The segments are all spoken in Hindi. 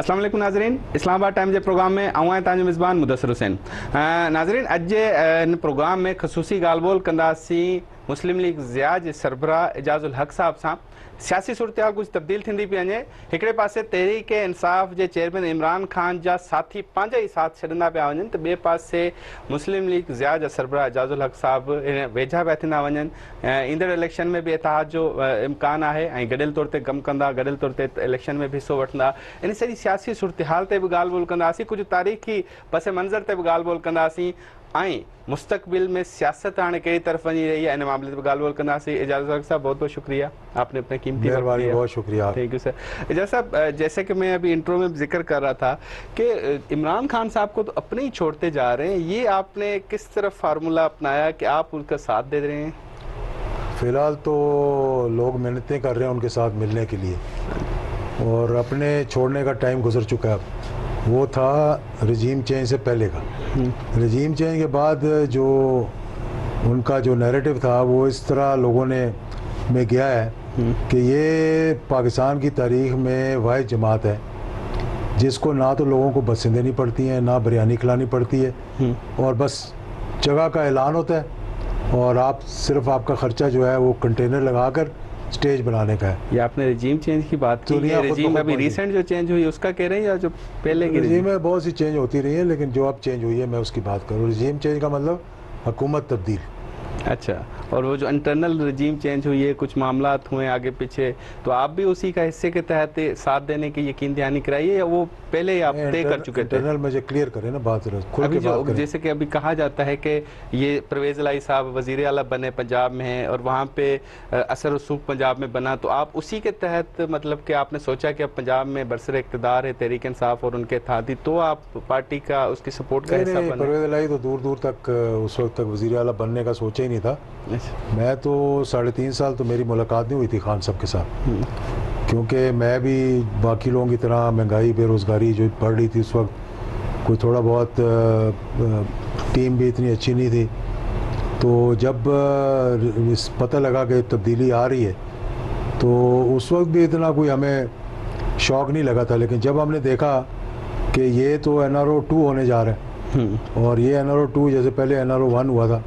अस्सलाम वालेकुम नाज़रीन, इस्लामाबाद टाइम जे प्रोग्राम में आऊं आहियां तव्हांजो मिज़बान मुदस्सिर हुसैन। नाज़रीन, अॼु जे इन प्रोग्राम में ख़ुसूसी ॻाल्हि ॿोल कंदासीं मुस्लिम लीग ज़िया जे सरबराह इजाज़ुल हक़ साहब सां। सियासी सूरत हाल कुझु तब्दील थींदी पई वञे। हिकिड़े पासे तहरीक इंसाफ़ जे चेयरमैन इमरान ख़ान जा साथी पंहिंजा ई साथ छॾंदा पिया वञनि, त ॿिए पासे मुस्लिम लीग ज़िया जा सरबराह इजाज़ुल हक़ साहब इन वेझा पिया थींदा वञनि। ईंदड़ इलेक्शन में बि इतिहाद जो इम्कान आहे ऐं गॾियल तौर ते कमु कंदा, गॾियल तौर ते इलेक्शन में बि हिसो वठंदा। इन सॼी सियासी सूरत हाल ते बि ॻाल्हि ॿोल कंदासीं, कुझु तारीख़ी पस मंज़र ते बि ॻाल्हि ॿोल कंदासीं ऐं मुस्तक़बिल में सियासत हाणे कहिड़ी तरफ़ वञी रही है इन मामले ते बि ॻाल्हि ॿोल कंदासीं। इजाज़त हक़ साहब, बहुत बहुत शुक्रिया, आपने अपने कीमती वक्त दिया। बहुत शुक्रिया। Thank you sir. इजाज़त साहब, जैसे कि मैं अभी इंट्रो में जिक्र कर रहा था कि इमरान खान साहब को तो अपने ही छोड़ते जा रहे हैं, ये आपने किस तरह फार्मूला अपनाया कि आप उनका साथ दे रहे हैं? फिलहाल तो लोग मिन्नतें कर रहे हैं उनके साथ मिलने के लिए, और अपने छोड़ने का टाइम गुजर चुका है। वो था रजीम चेंज से पहले का। रजीम चेंज के बाद जो उनका जो नैरेटिव था वो इस तरह लोगों ने में गया है कि ये पाकिस्तान की तारीख में वाहिद जमात है जिसको ना तो लोगों को बसें देनी पड़ती हैं, ना बिरयानी खिलानी पड़ती है, और बस जगह का ऐलान होता है और आप सिर्फ आपका ख़र्चा जो है वो कंटेनर लगाकर स्टेज बनाने का है। ये आपने रजीम चेंज की बात की, रजीम अभी रिसेंट जो चेंज हुई उसका कह रहे हैं या जो पहले की? रजीम में बहुत सी चेंज होती रही है, लेकिन जो अब चेंज हुई है मैं उसकी बात करूँ। रजीम चेंज का मतलब हुकूमत तब्दील। अच्छा, और वो जो इंटरनल रजीम चेंज हुई है, कुछ मामलात हुए आगे पीछे, तो आप भी उसी का हिस्से के तहत साथ देने की यकीन दहानी कराइए या वो पहले ही आप तय कर चुके थे? इंटरनल मुझे क्लियर करें ना बात, अभी जो जैसे कि अभी कहा जाता है कि ये परवेज़ इलाही साहब वज़ीर आला बने पंजाब में हैं और वहाँ पे असर रसूख पंजाब में बना, तो आप उसी के तहत मतलब कि आपने सोचा कि अब पंजाब में बरसर इक़्तिदार है तहरीक इंसाफ और उनके इत्तेहादी, तो आप पार्टी का उसकी सपोर्ट का हिस्सा बने? परवेज़ इलाही तो दूर दूर तक उस वक्त तक वज़ीर आला बनने का सोचा ही नहीं था। मैं तो 3.5 साल तो मेरी मुलाकात नहीं हुई थी खान साहब के साथ, क्योंकि मैं भी बाकी लोगों की तरह महंगाई बेरोज़गारी जो बढ़ रही थी उस वक्त, कोई थोड़ा बहुत टीम भी इतनी अच्छी नहीं थी। तो जब इस पता लगा कि तब्दीली आ रही है तो उस वक्त भी इतना कोई हमें शौक़ नहीं लगा था, लेकिन जब हमने देखा कि ये तो NRO 2 होने जा रहा है और ये NRO 2 जैसे पहले NRO 1 हुआ था,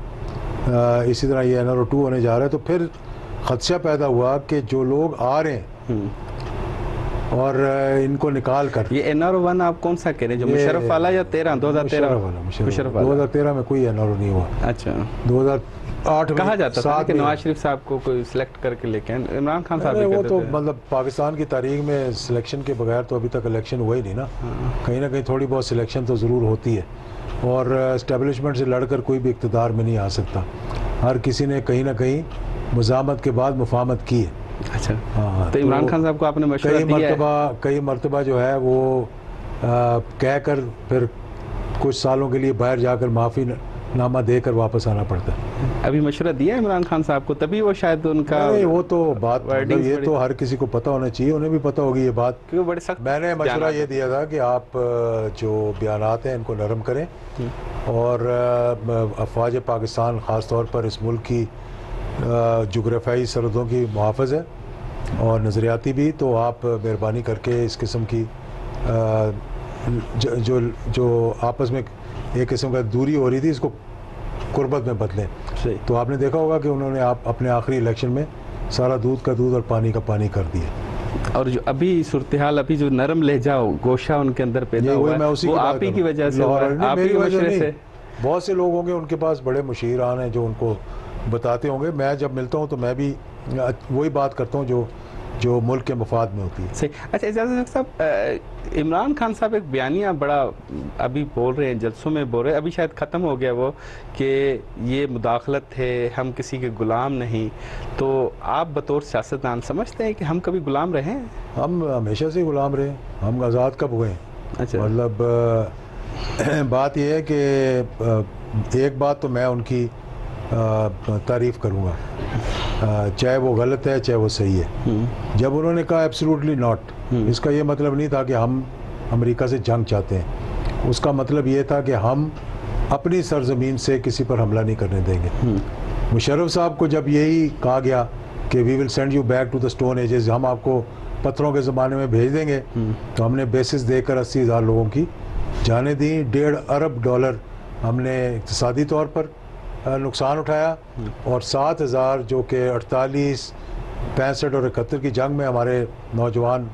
इसी तरह ये NRO 2 होने जा रहा है, तो फिर खदशा पैदा हुआ कि जो लोग आ रहे हैं और इनको निकाल कर। ये NRO 1 आप कौन सा कह रहे हैं, जो मुशर्रफ वाला या 2013 वाला? मुशर्रफ वाला। 2013 में कोई NRO नहीं हुआ। अच्छा, 2008 कहा जाता था कि नवाज शरीफ साहब को कोई सिलेक्ट करके लेके इमरान खान साहब वो तो मतलब पाकिस्तान की तारीख में सिलेक्शन के बगैर तो अभी तक इलेक्शन हुआ ही नहीं ना। कहीं ना कहीं थोड़ी बहुत सिलेक्शन तो ज़रूर होती है, और एस्टेब्लिशमेंट से लड़कर कोई भी इक़्तिदार में नहीं आ सकता। हर किसी ने कहीं ना कहीं मुज़ामत के बाद मुफाहमत की है। अच्छा, हाँ, तो इमरान खान साहब को आपने मशवरा दिया? कई मरतबा जो है वो कह कर फिर कुछ सालों के लिए बाहर जाकर माफ़ी नामा देकर वापस आना पड़ता है। अभी मशवरा दिया इमरान खान साहब को, तभी वो शायद उनका नहीं, वो तो बात मतलब ये तो हर किसी को पता होना चाहिए, उन्हें भी पता होगी ये बात, क्योंकि बड़े सख्त। मैंने मशवरा ये दिया था कि आप जो बयानात हैं इनको नरम करें, और अफवाज पाकिस्तान ख़ास तौर पर इस मुल्क की जोग्राफियाई सरहदों की मुहाफ़िज़ है और नज़रियाती भी, तो आप मेहरबानी करके इस किस्म की जो आपस में एक किस्म का दूरी हो रही थी इसको कुर्बत में बदलें। तो आपने देखा होगा कि उन्होंने आप अपने आखिरी इलेक्शन में सारा दूध का दूध और पानी का पानी कर दिया, और जो अभी सूरत हाल, अभी जो नरम लहजा गोशा उनके अंदर पैदा हुआ है, वो आप ही की वजह से, आप ही की वजह से। बहुत से लोग होंगे उनके पास बड़े मुशीरान हैं जो उनको बताते होंगे। मैं जब मिलता हूँ तो मैं भी वही बात करता हूँ जो मुल्क के मफाद में होती है। सही। अच्छा, इजाज़त साहब, इमरान खान साहब एक बयानिया बड़ा अभी बोल रहे हैं, जलसों में बोल रहे हैं, अभी शायद ख़त्म हो गया वो, कि ये मुदाखलत है, हम किसी के ग़ुलाम नहीं। तो आप बतौर सियासतदान समझते हैं कि हम कभी ग़ुलाम रहे हैं? हम हमेशा से ग़ुलाम रहे, हम आज़ाद कब हुए? अच्छा, मतलब बात यह है कि एक बात तो मैं उनकी तारीफ़ करूँगा, चाहे वो गलत है चाहे वो सही है। जब उन्होंने कहा एब्सोल्युटली नॉट, इसका ये मतलब नहीं था कि हम अमेरिका से जंग चाहते हैं, उसका मतलब ये था कि हम अपनी सरजमीन से किसी पर हमला नहीं करने देंगे। मुशर्रफ साहब को जब यही कहा गया कि we will send you back to the stone ages, हम आपको पत्थरों के ज़माने में भेज देंगे, तो हमने बेसिस देकर 80,000 लोगों की जाने दी। $1.5 अरब हमने इक़्तिसादी तौर पर नुकसान उठाया, और 7,000 जो कि 48, 65 और 71 की जंग में हमारे नौजवान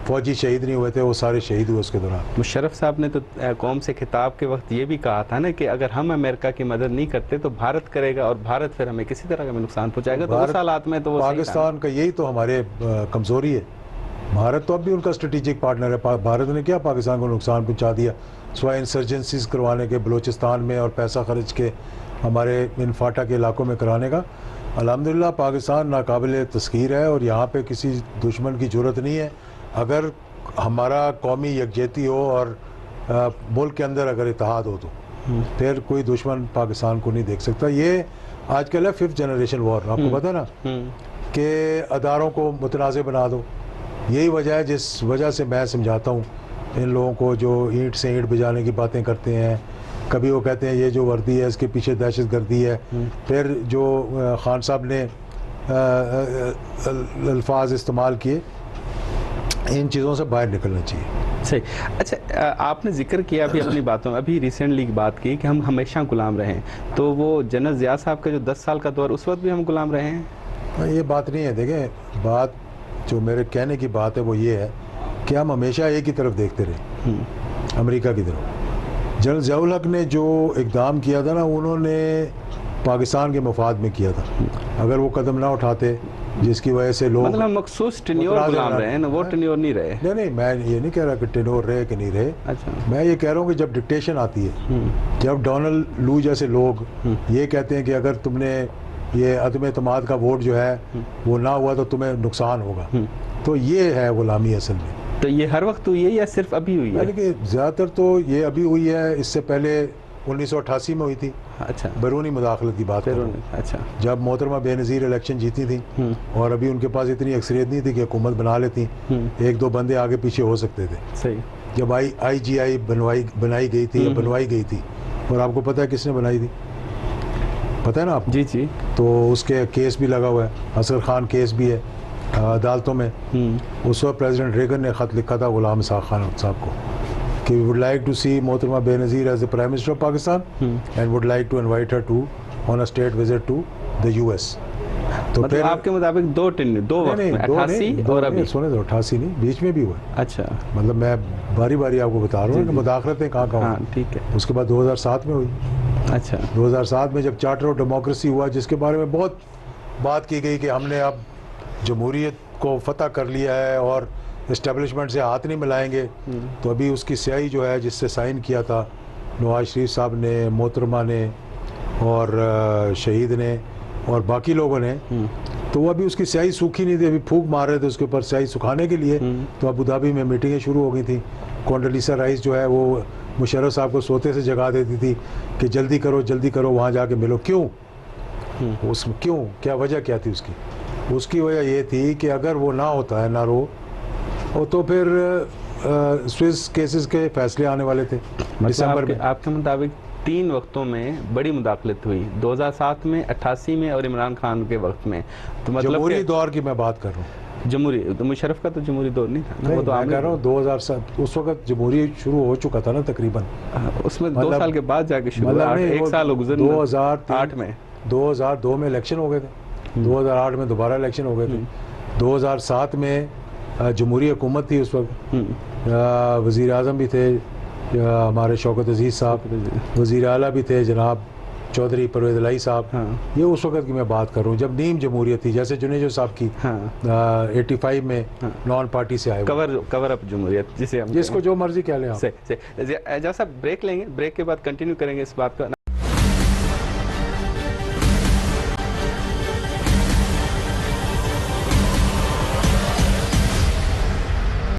फौजी शहीद नहीं हुए थे, वो सारे शहीद हुए उसके दौरान। मुशर्रफ साहब ने तो कौम से खिताब के वक्त ये भी कहा था ना कि अगर हम अमेरिका की मदद नहीं करते तो भारत करेगा, और भारत फिर हमें किसी तरह का नुकसान पहुंचाएगा। तो उस हालात में तो वो पाकिस्तान का यही तो हमारे कमज़ोरी है। भारत तो अब भी उनका स्ट्रेटेजिक पार्टनर है। भारत ने क्या पाकिस्तान को नुकसान पहुंचा दिया, सिवाय इंसर्जेंसीज करवाने के बलूचिस्तान में और पैसा खर्च के हमारे इन फाटा के इलाकों में कराने का। अल्हम्दुलिल्लाह पाकिस्तान नाकाबिल तस्खीर है, और यहाँ पे किसी दुश्मन की ज़रूरत नहीं है। अगर हमारा कौमी यकजहती हो और मुल्क के अंदर अगर इत्तेहाद हो, तो फिर कोई दुश्मन पाकिस्तान को नहीं देख सकता। ये आजकल है 5th जनरेशन वॉर, आपको पता है ना, कि अदारों को मुतनाज़ बना दो। यही वजह है जिस वजह से मैं समझाता हूँ इन लोगों को जो ईंट से ईंट बजाने की बातें करते हैं। कभी वो कहते हैं ये जो वर्दी है इसके पीछे दहशत गर्दी है, फिर जो खान साहब ने अल्फाज इस्तेमाल किए, इन चीज़ों से बाहर निकलना चाहिए। सही। अच्छा, आपने जिक्र किया अभी अपनी बातों में, अभी रिसेंटली बात की कि हम हमेशा गुलाम रहे हैं, तो वो जनरल ज़िया साहब का जो 10 साल का दौर, उस वक्त भी हम गुलाम रहे हैं? ये बात नहीं है। देखें, बात जो मेरे कहने की बात है वो ये है कि हम हमेशा एक ही तरफ देखते रहे, अमेरिका की तरफ। जनरल ज़ियाउल हक ने जो इक़दाम किया था ना, उन्होंने पाकिस्तान के मफाद में किया था। अगर वो कदम ना उठाते जिसकी वजह से लोग, मतलब मखसूस टेन्योर गुलाम रहे हैं ना, वो टेन्योर नहीं रहे। नहीं, मैं ये नहीं कह रहा कि टेन्योर रहे कि नहीं रहे। अच्छा, मैं ये कह रहा हूँ कि जब डिक्टेशन आती है, जब डोनाल्ड लू जैसे लोग ये कहते हैं कि अगर तुमने ये अदम एतमाद का वोट जो है वो ना हुआ तो तुम्हें नुकसान होगा, तो ये है गुलामी असल में। तो ये हर वक्त हुई है या सिर्फ अभी हुई है? यानी कि ज़्यादातर तो ये अभी हुई है, इससे पहले 1988 में हुई थी। अच्छा, बैरूनी मुदाखलत की बात करूँ, अच्छा, जब मोहतरमा बेनज़ीर इलेक्शन जीती थी, और अभी उनके पास इतनी अक्सरियत नहीं थी कि हुकूमत बना लेती, 1-2 बंदे आगे पीछे हो सकते थे। सही। जब IGI बनाई गई थी या बनवाई गई थी, और आपको पता है किसने बनाई थी? पता है ना आप? जी जी। तो उसके केस भी लगा हुआ है, असगर खान केस भी है अदालतों में। उस वक्त प्रेसिडेंट रेगन ने ख़त लिखा था गुलाम इसाक़ खान साहब को कि we would like to see मोहतरमा Benazir as the prime minister of Pakistan and would like to invite her to on a state visit to the US। तो मतलब फिर आपके मुताबिक दो वक्त में, 88 और अभी? सुने तो 88 नहीं, बीच में भी हुआ। अच्छा, मतलब मैं बारी बारी आपको बता रहा हूँ कि मुदाखलतें कहाँ हाँ, ठीक है। उसके बाद 2007 में हुई। अच्छा, 2007 में जब चार्टर ऑफ डेमोक्रेसी हुआ, जिसके बारे में बहुत बात की गई कि हमने अब जमहूरियत को फतह कर लिया है और इस्टेब्लिशमेंट से हाथ नहीं मिलाएंगे, तो अभी उसकी स्याही जो है जिससे साइन किया था नवाज शरीफ साहब ने, मोहतरमा ने और शहीद ने और बाकी लोगों ने, तो वो अभी उसकी स्याही सूखी नहीं थी, अभी फूंक मार रहे थे उसके ऊपर स्याही सुखाने के लिए। तो अबू धाबी में मीटिंगें शुरू हो गई थी। कोंडोलीसा राइस जो है वो मुशर्रफ साहब को सोते से जगा देती थी कि जल्दी करो वहाँ जाके मिलो। क्यों? उसमें क्यों, क्या वजह क्या थी उसकी? उसकी वजह ये थी कि अगर वो ना होता है ना रो, तो फिर स्विस केसेस के फैसले आने वाले थे दिसंबर में। आपके मुताबिक 3 वक्तों में बड़ी मुदाखलत हुई, 2007 में, 88 में और इमरान खान के वक्त में। तो मतलब जमहूरी दौर की मैं बात कर रहा हूँ। जमहूरी, तो मुशर्रफ का तो जमहूरी दौर नहीं था ना, वो तो मैं कह रहा हूँ 2007 उस वक्त जमहूरी शुरू हो चुका था ना तकरीबन। उसमें 2 साल के बाद जाके शुरू हुआ, 1 साल गुजर 2008 में 2002 में इलेक्शन हो गए थे, 2008 में दोबारा इलेक्शन हो गए थे, 2007 में जमहूरी हुकूमत थी उस वक्त, वज़ीर आज़म भी थे हमारे शौकत अजीज़ साहब, वज़ीर आला भी थे जनाब चौधरी परवेज़ इलाही साहब। ये उस वक्त की मैं बात कर रहा हूँ जब नीम जमहूरियत थी, जैसे जुनेजो साहब की 85 में नॉन पार्टी से आए, कवर अप जमहूरियत जिसे हम, जिसको जो मर्जी कह लें आप। जैसा ब्रेक लेंगे, ब्रेक के बाद कंटिन्यू करेंगे इस बात का।